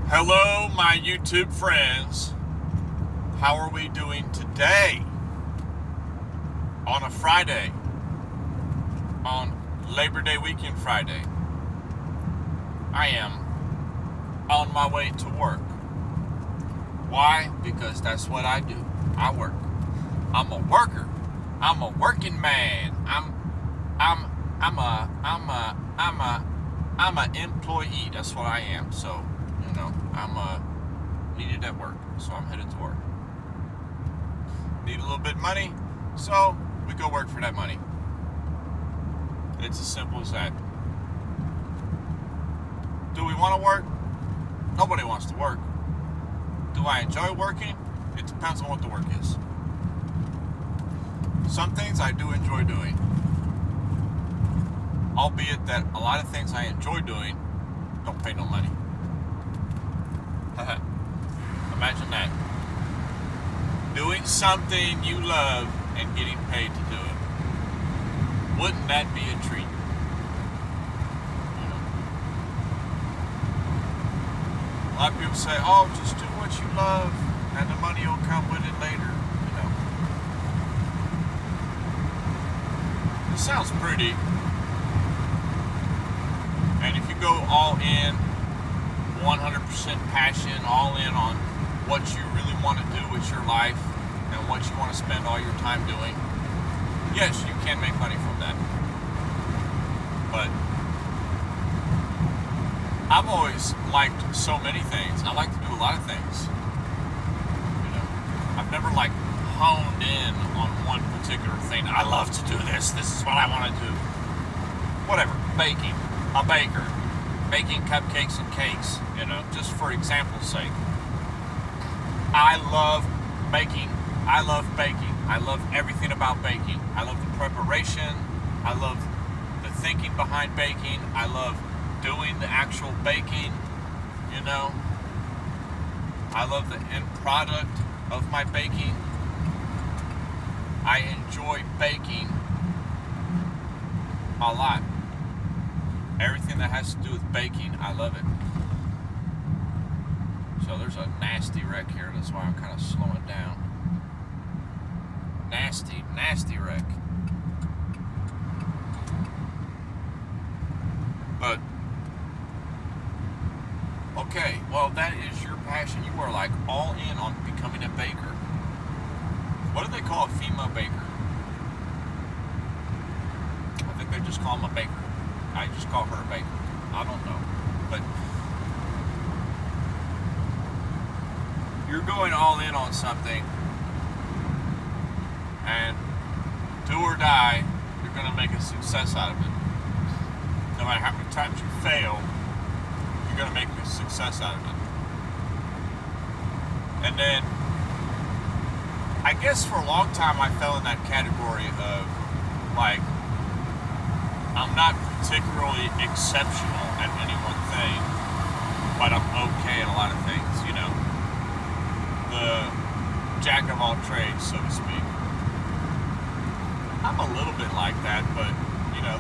Hello, my YouTube friends. How are we doing today? On a Friday, on Labor Day weekend Friday, I am on my way to work. Why? Because that's what I do. I work. I'm a worker. I'm a working man. I'm a employee. That's what I am. So, I'm needed at work. So I'm headed to work. Need a little bit of money, so we go work for that money. It's as simple as that. Do we want to work? Nobody wants to work. Do I enjoy working? It depends on what the work is. Some things I do enjoy doing, albeit that a lot of things I enjoy doing don't pay no money. Imagine that. Doing something you love and getting paid to do it. Wouldn't that be a treat? A lot of people say, oh, just do what you love and the money will come with it later. It sounds pretty. And if you go all in, 100% passion, all in on what you really want to do with your life and what you want to spend all your time doing, yes, you can make money from that. But I've always liked so many things. I like to do a lot of things. I've never honed in on one particular thing. I love to do this. This is what I want to do. Whatever. Baking. A baker. Baking cupcakes and cakes, just for example's sake. I love baking. I love baking. I love everything about baking. I love the preparation. I love the thinking behind baking. I love doing the actual baking, I love the end product of my baking. I enjoy baking a lot. Everything that has to do with baking, I love it. So there's a nasty wreck here. That's why I'm kind of slowing down. Nasty wreck. But, okay, well, that is your passion. You are all in on becoming a baker. What do they call a female baker? I think they just call them a baker. I just call her a baker. I don't know. But you're going all in on something, and do or die, you're going to make a success out of it. No matter how many times you fail, you're going to make a success out of it. And then, I guess for a long time I fell in that category of, I'm not particularly exceptional at any one thing, but I'm okay at a lot of things, The jack of all trades, so to speak. I'm a little bit like that, but,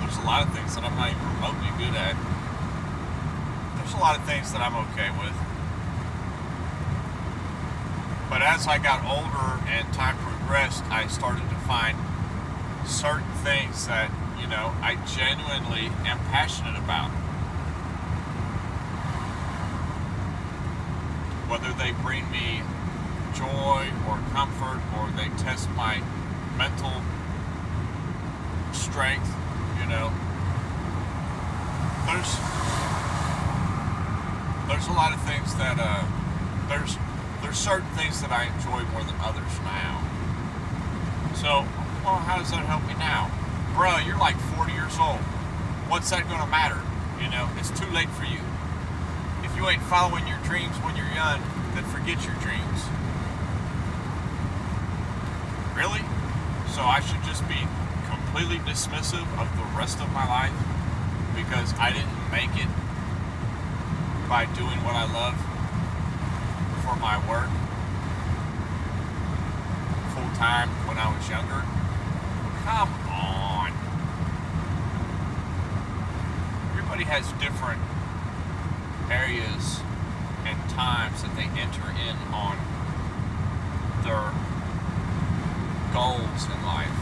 there's a lot of things that I'm not even remotely good at. There's a lot of things that I'm okay with. But as I got older and time progressed, I started to find certain things that, I genuinely am passionate about. Whether they bring me joy or comfort, or they test my mental strength, there's a lot of things that there's certain things that I enjoy more than others now. So, well, how does that help me now? Bro, you're 40 years old. What's that going to matter? It's too late for you. If you ain't following your dreams when you're young, then forget your dreams. Really? So I should just be completely dismissive of the rest of my life because I didn't make it by doing what I love for my work full time when I was younger? Come on. Everybody has different areas and times that they enter in on their goals in life.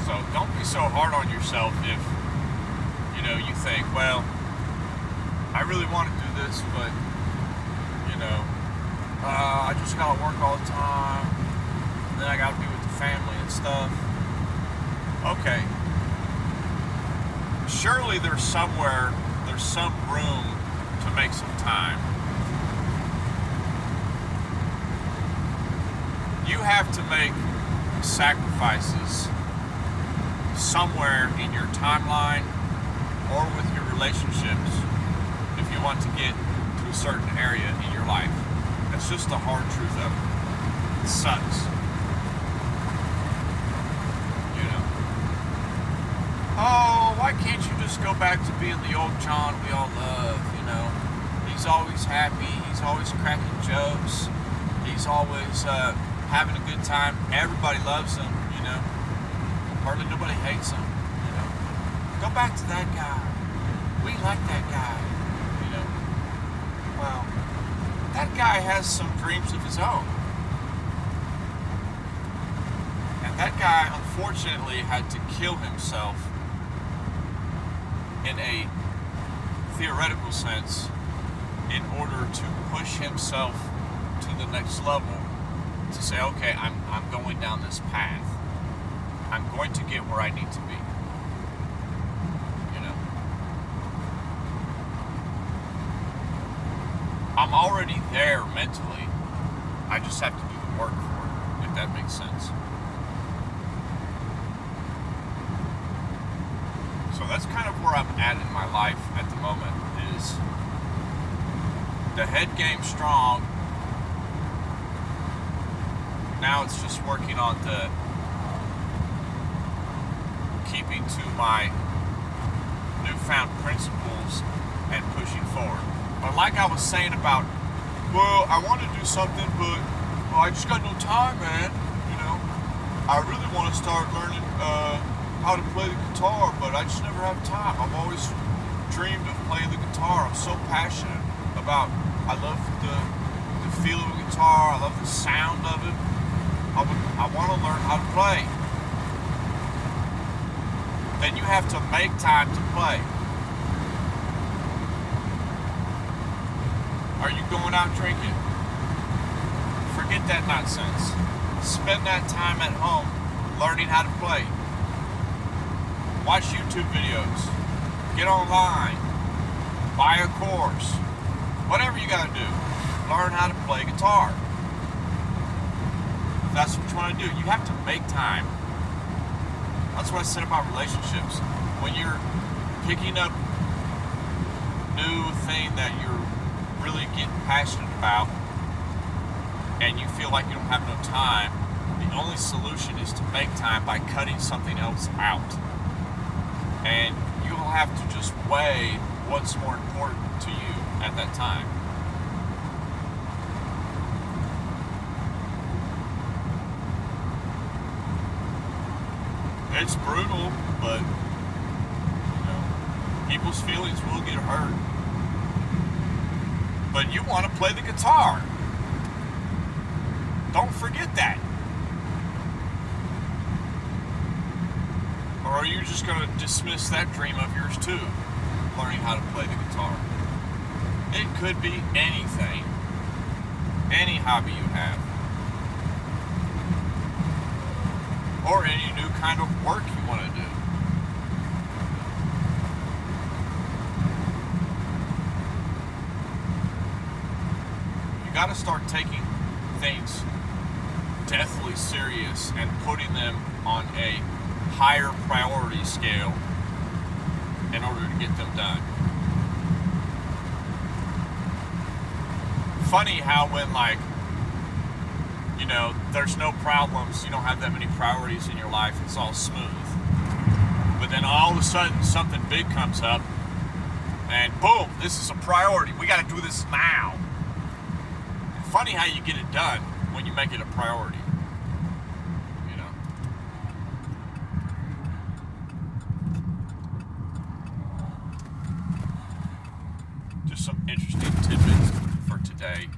So don't be so hard on yourself if, you think, well, I really want to do this, but, I just got to work all the time, and then I got to be with the family and stuff. Okay. Surely there's some room to make some time. You have to make sacrifices somewhere in your timeline or with your relationships if you want to get to a certain area in your life. That's just the hard truth of it. It sucks. Oh, why can't you just go back to being the old John we all love, He's always happy, he's always cracking jokes, he's always having a good time, everybody loves him, hardly nobody hates him, Go back to that guy, we like that guy, Well, that guy has some dreams of his own. And that guy, unfortunately, had to kill himself in a theoretical sense in order to push himself to the next level, to say, okay, I'm going down this path. I'm going to get where I need to be. I'm already there mentally. I just have to do the work for it, if that makes sense. So that's kind of where I'm at in my life at the moment, is the head game strong. Now it's just working on the keeping to my newfound principles and pushing forward. But like I was saying about, well, I want to do something, but I just got no time, man. I really want to start learning how to play the guitar, but I just never have time. I've always dreamed of playing the guitar. I'm so passionate about, I love the feel of a guitar. I love the sound of it. I want to learn how to play. Then you have to make time to play. Are you going out drinking? Forget that nonsense. Spend that time at home learning how to play. Watch YouTube videos. Get online. Buy a course. Whatever you gotta do. Learn how to play guitar. If that's what you want to do, you have to make time. That's what I said about relationships. When you're picking up new thing that you're really getting passionate about and you feel like you don't have no time, the only solution is to make time by cutting something else out. And you'll have to just weigh what's more important to you at that time. It's brutal, but people's feelings will get hurt. But you want to play the guitar. Don't forget that. Or are you just going to dismiss that dream of yours too, learning how to play the guitar? It could be anything, any hobby you have, or any new kind of work you want to do. You got to start taking things deathly serious and putting them on a higher priority scale in order to get them done. Funny how when there's no problems, you don't have that many priorities in your life, it's all smooth. But then all of a sudden something big comes up and boom, this is a priority. We got to do this now. Funny how you get it done when you make it a priority. some interesting tidbits for today.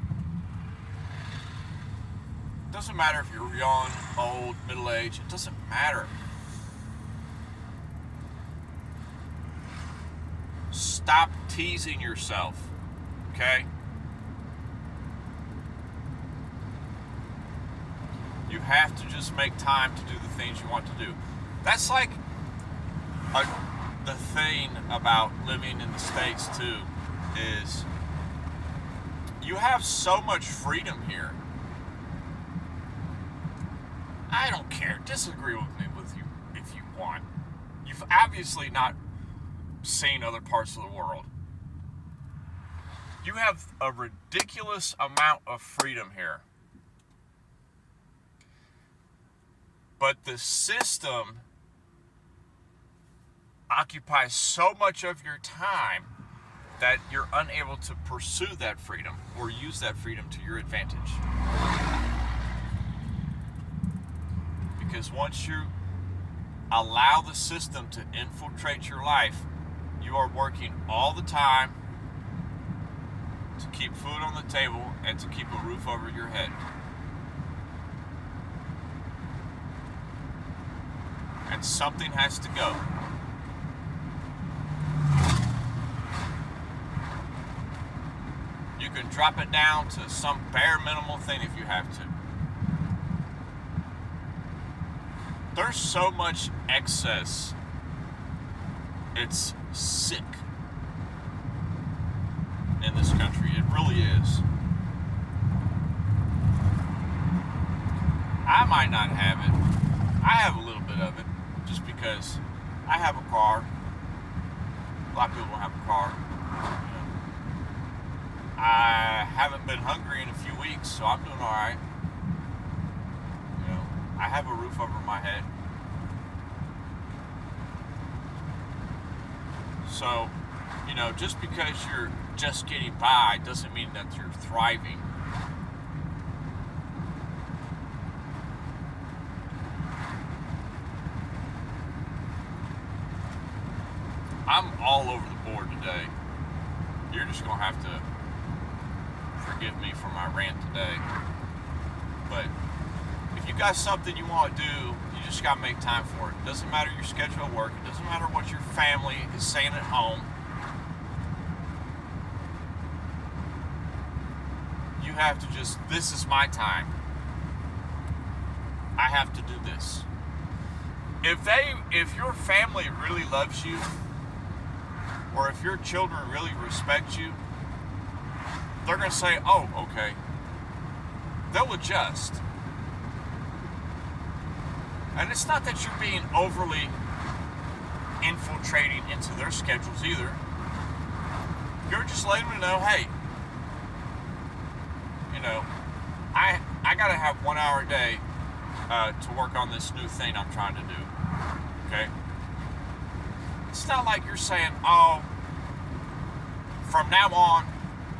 It doesn't matter if you're young, old, middle-aged. It doesn't matter. Stop teasing yourself, okay? You have to just make time to do the things you want to do. That's like the thing about living in the States too, is you have so much freedom here. I don't care. Disagree with me if you want. You've obviously not seen other parts of the world. You have a ridiculous amount of freedom here. But the system occupies so much of your time that you're unable to pursue that freedom or use that freedom to your advantage. Because once you allow the system to infiltrate your life, you are working all the time to keep food on the table and to keep a roof over your head. And something has to go. You can drop it down to some bare minimal thing if you have to. There's so much excess. It's sick in this country. It really is. I might not have it. I have a little bit of it just because I have a car. A lot of people don't have a car. I haven't been hungry in a few weeks, so I'm doing all right. I have a roof over my head. So, just because you're just getting by doesn't mean that you're thriving. I'm all over the board today. You're just going to have to forgive me for my rant today. But if you got something you want to do, you just got to make time for it. It doesn't matter your schedule at work. It doesn't matter what your family is saying at home. You have to just, this is my time. I have to do this. If your family really loves you, or if your children really respect you, they're going to say, oh, okay. They'll adjust. And it's not that you're being overly infiltrating into their schedules either. You're just letting them know, hey, I got to have 1 hour a day to work on this new thing I'm trying to do. Okay? It's not like you're saying, oh, from now on,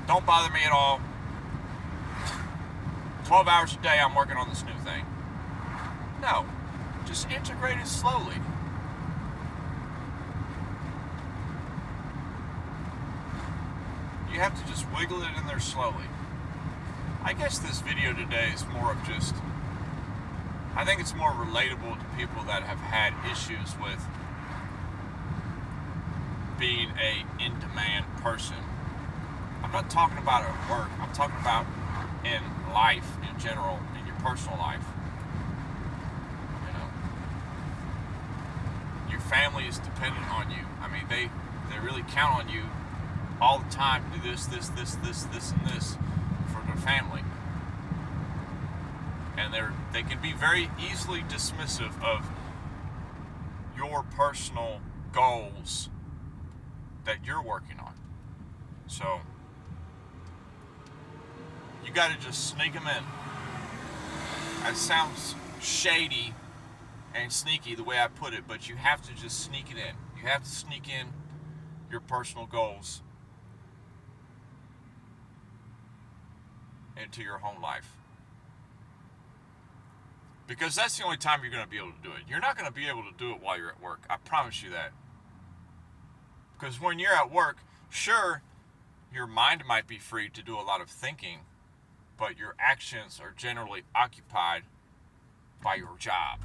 don't bother me at all. 12 hours a day I'm working on this new thing. No. Just integrate it slowly. You have to just wiggle it in there slowly. I guess this video today is more of just, I think it's more relatable to people that have had issues with being a in-demand person. I'm not talking about at work. I'm talking about in life in general, in your personal life. Your family is dependent on you. I mean, they really count on you all the time to do this, and this for their family. And they can be very easily dismissive of your personal goals that you're working on. So you got to just sneak them in. That sounds shady and sneaky the way I put it, but you have to just sneak it in. You have to sneak in your personal goals into your home life. Because that's the only time you're going to be able to do it. You're not going to be able to do it while you're at work. I promise you that. Because when you're at work, sure, Your mind might be free to do a lot of thinking, but your actions are generally occupied by your job.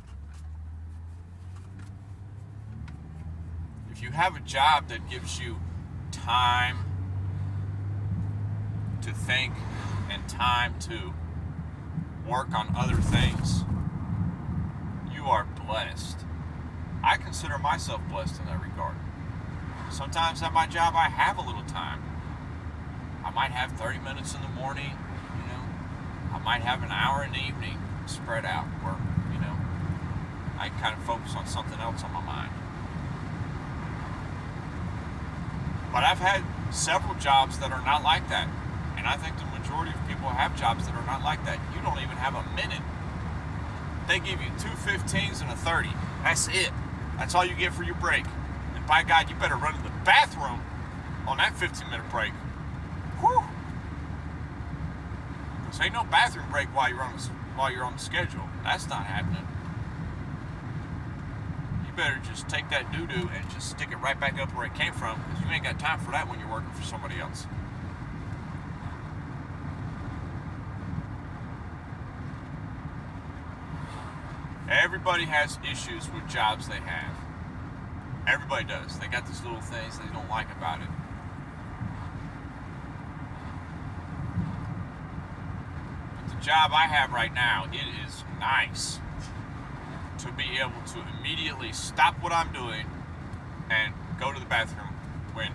If you have a job that gives you time to think and time to work on other things, you are blessed. I consider myself blessed in that regard. Sometimes at my job I have a little time. I might have 30 minutes in the morning, I might have an hour in the evening spread out where, I kind of focus on something else on my mind. But I've had several jobs that are not like that. And I think the majority of people have jobs that are not like that. You don't even have a minute. They give you 2 15s and a 30. That's it. That's all you get for your break. And by God, you better run to the bathroom on that 15-minute break. Whew. Because ain't no bathroom break while you're on the schedule. That's not happening. You better just take that doo-doo and just stick it right back up where it came from, because you ain't got time for that when you're working for somebody else. Everybody has issues with jobs they have. Everybody does. They got these little things they don't like about it. But the job I have right now, it is nice to be able to immediately stop what I'm doing and go to the bathroom when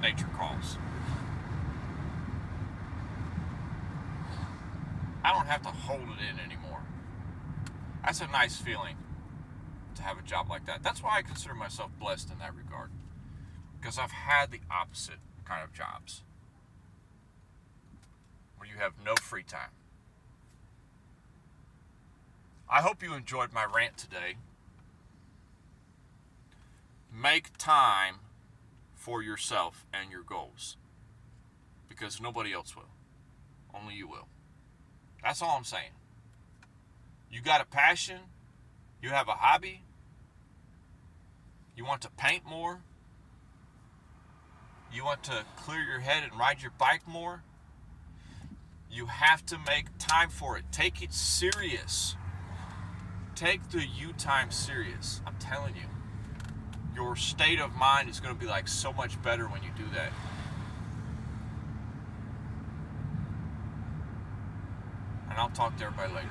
nature calls. I don't have to hold it in anymore. That's a nice feeling to have a job like that. That's why I consider myself blessed in that regard, because I've had the opposite kind of jobs where you have no free time. I hope you enjoyed my rant today. Make time for yourself and your goals, because nobody else will. Only you will. That's all I'm saying. You got a passion, you have a hobby, you want to paint more, you want to clear your head and ride your bike more, you have to make time for it. Take it serious. Take the you time serious. I'm telling you. Your state of mind is going to be like so much better when you do that. And I'll talk to everybody later.